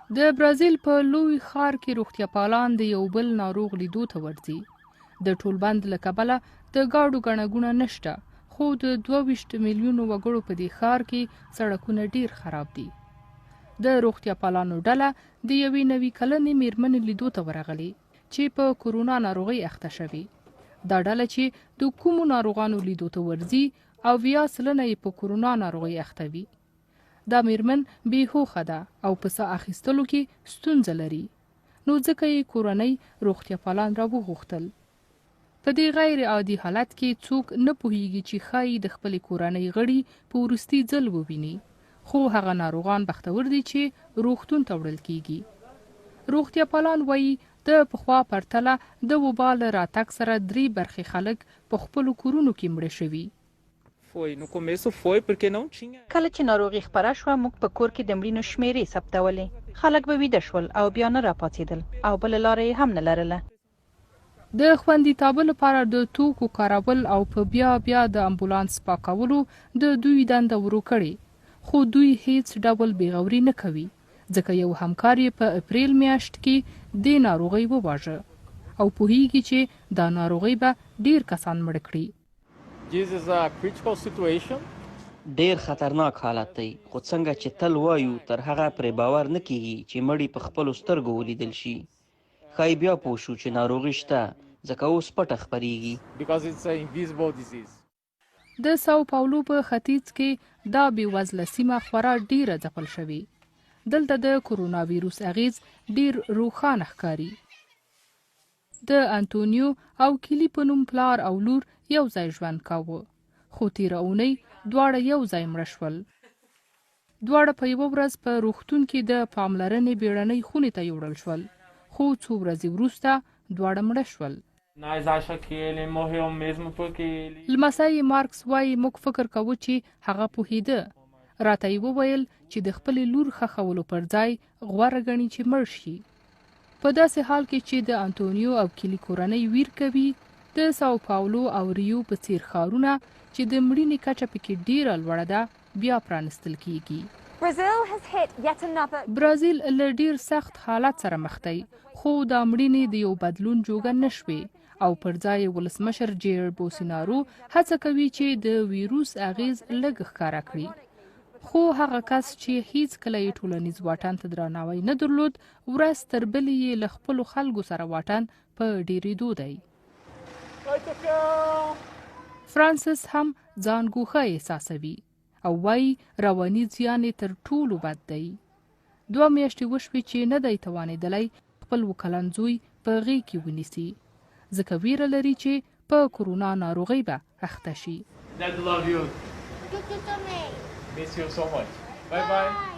د برازیل په لوی ښار کې روغتیا پالان د یو بل ناروغ لیدو ته ورځي. د ټولبند له کبله د ګاډو ګڼه ګوڼه نشته، خو د 22 میلیونو وګړو په دې ښار کې سړکونه ډیر خراب دي. د روغتیا پالانو ډله د یوې نوي کلنې میرمنې لیدو ته ورغلې چې په کورونا ناروغۍ اخته شوې. دا ډله چې د کومو ناروغانو لیدو ته ورځي او 20% یې په کورونا ناروغۍ اخته وي. دا میرمن بې هوښه ده او په ساه اخیستلو کې ستونزه لري، نو ځکه یې کورنۍ روغتیا پالان راوغوښتل. په دې غیر عادي حالت کې څوک نه پوهیږي چې ښایي د خپلې کورنۍ غړي په وروستي ځل وویني، خو هغه ناروغان بختور دي چې روغتون ته وړل کیږي. روغتیا پالان وایي د پخوا پرتله د وبا له راتګ سره 3 برخې خلک په خپلو کورونو کې مړه شوي. کله چې ناروغي خپره شوه موږ په کور کې د مړینو شمیرې ثبتولې. خلک به ویده شول او بیا نه راپاڅېدل او بله لاره یې هم نه لرله. د خوندیتابه لپاره د توکو کارول او په بیا د امبولانس پاکولو د دوی دنده ورو کړې، خو دوی هیڅ ډول بېغوري نه کوي، ځکه یو همکار یې په اپریل میاشت کې د ناروغۍ وواژه او پوهیږي چې دا ناروغۍ به ډیر کسان مړه کړي. ډیر خطرناک حالت دی، خو څنګه چې تل وایو تر هغه پرې باور نه کیږي چې مړي په خپلو سترګو ولیدل شي. ښایي بیا پوه شو چې ناروغي شته، ځکه اوس پټه خپریږي. د ساو پاولو په ختیځ کې دا بېوزله سیمه خورا ډیره ځپل شوې. دلته د کورونا ویروس اغیز ډیر روښانه ښکاري. د انتونیو او کیلی په نوم پلار او لور یو ځای ژوند کاوه، خو تیره اونۍ دواړه یو ځای مړه شول. دواړه په یوه ورځ په روغتون کې د پاملرنې بیړنۍ خونې ته یوړل شول، خو څو ورځې وروسته دواړه مړه شول. لمسی مارکس وایي موږ فکر کوو چې هغه پوهیده. راته یې وویل چې د خپلې لور ښخولو پر ځای غوره ګڼي چې مړ شي. په داسې حال کې چې د انتونیو او کیلی کورنۍ ویر کوي، د ساو پاولو او ریو په څیر ښارونه چې د مړینې کچه پکې ډیره لوړه ده بیا پرانستل کیږي. برازیل له ډیر سخت حالت سره مخ دی، خو دا مړینې د یو بدلون جوګه نشوي او پر ځای ولسمشر جیر بوسینارو هڅه کوي چې د ویروس اغیز لږ ښکاره کړي. خو هغه کس چې هیڅ کله یې ټولنیز واټن ته درناوی نه درلود، ورځ تر بلې یې له خپلو خلکو سره واټن په ډیریدو دی. فرانسس هم ځان ګوښه احساسوي او وایي رواني زیان یې تر ټولو بد دی. 2 میاشتې وشوې چې نه دی توانېدلی خپل وکلن زوی په غېږ کې ونیسي، ځکه ویره لري چې په کورونا ناروغۍ به اخته شي. Miss you so much. Bye bye.